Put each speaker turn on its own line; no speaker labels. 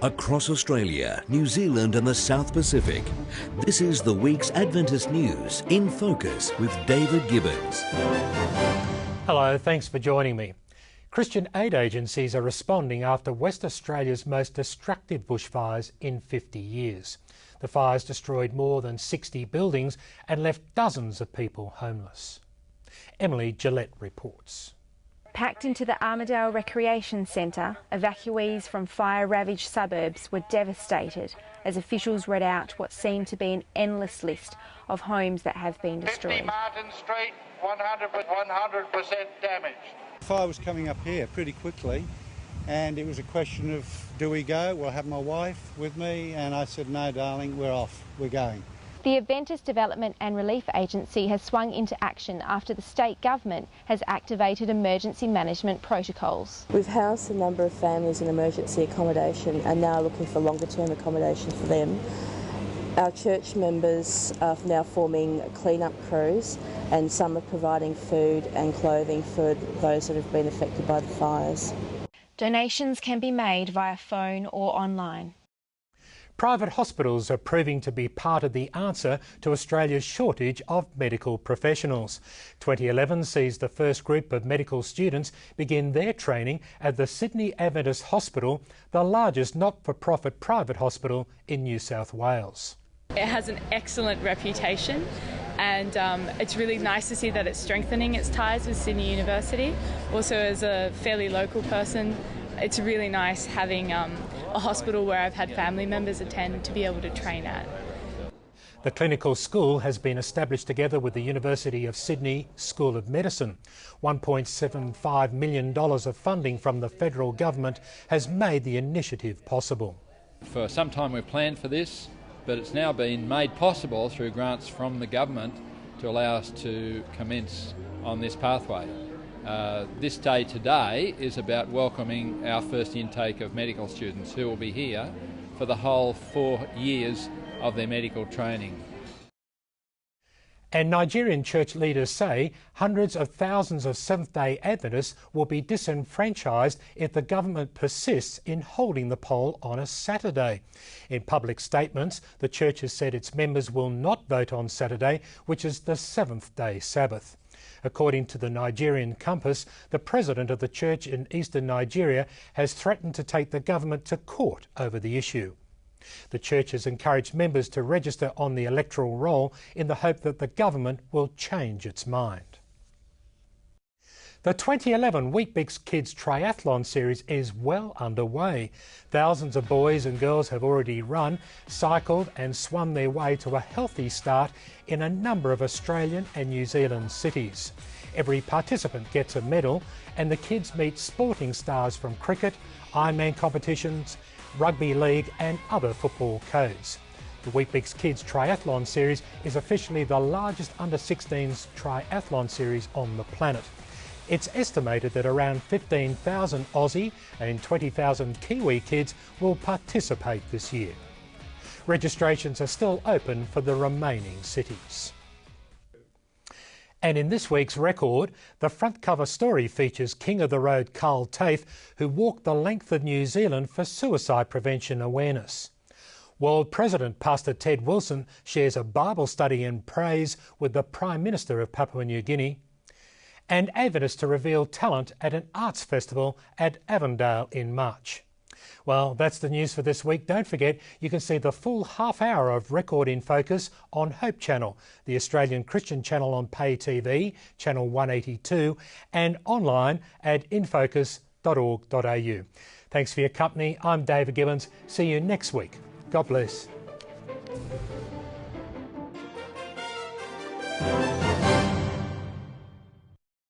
Across Australia, New Zealand and the South Pacific, this is the week's Adventist News in Focus with David Gibbons.
Hello, thanks for joining me. Christian aid agencies are responding after West Australia's most destructive bushfires in 50 years. The fires destroyed more than 60 buildings and left dozens of people homeless. Emily Gillette reports.
Packed into the Armidale Recreation Centre, evacuees from fire-ravaged suburbs were devastated as officials read out what seemed to be an endless list of homes that have been destroyed.
50 Martin Street, 100% damaged.
The fire was coming up here pretty quickly, and it was a question of, do we go? Well, I have my wife with me, and I said, no, darling, we're off, we're going.
The Adventist Development and Relief Agency has swung into action after the state government has activated emergency management protocols.
We've housed a number of families in emergency accommodation and now looking for longer term accommodation for them. Our church members are now forming clean-up crews, and some are providing food and clothing for those that have been affected by the fires.
Donations can be made via phone or online.
Private hospitals are proving to be part of the answer to Australia's shortage of medical professionals. 2011 sees the first group of medical students begin their training at the Sydney Adventist Hospital, the largest not-for-profit private hospital in New South Wales.
It has an excellent reputation, and it's really nice to see that it's strengthening its ties with Sydney University. Also, as a fairly local person, it's really nice having a hospital where I've had family members attend to be able to train at.
The clinical school has been established together with the University of Sydney School of Medicine. $1.75 million of funding from the federal government has made the initiative possible.
For some time we've planned for this, but it's now been made possible through grants from the government to allow us to commence on this pathway. This day today is about welcoming our first intake of medical students who will be here for the whole 4 years of their medical training.
And Nigerian church leaders say hundreds of thousands of Seventh-day Adventists will be disenfranchised if the government persists in holding the poll on a Saturday. In public statements, the church has said its members will not vote on Saturday, which is the seventh-day Sabbath. According to the Nigerian Compass, the president of the church in eastern Nigeria has threatened to take the government to court over the issue. The church has encouraged members to register on the electoral roll in the hope that the government will change its mind. The 2011 Weet-Bix Kids Triathlon series is well underway. Thousands of boys and girls have already run, cycled and swum their way to a healthy start in a number of Australian and New Zealand cities. Every participant gets a medal, and the kids meet sporting stars from cricket, Ironman competitions, rugby league and other football codes. The Weet-Bix Kids Triathlon series is officially the largest under-16s triathlon series on the planet. It's estimated that around 15,000 Aussie and 20,000 Kiwi kids will participate this year. Registrations are still open for the remaining cities. And in this week's record, the front cover story features King of the Road Carl Tafe, who walked the length of New Zealand for suicide prevention awareness. World President Pastor Ted Wilson shares a Bible study and praise with the Prime Minister of Papua New Guinea. And Adventists to reveal talent at an arts festival at Avondale in March. Well, that's the news for this week. Don't forget, you can see the full half hour of Record in Focus on Hope Channel, the Australian Christian channel on Pay TV, channel 182, and online at infocus.org.au. Thanks for your company. I'm David Gibbons. See you next week. God bless.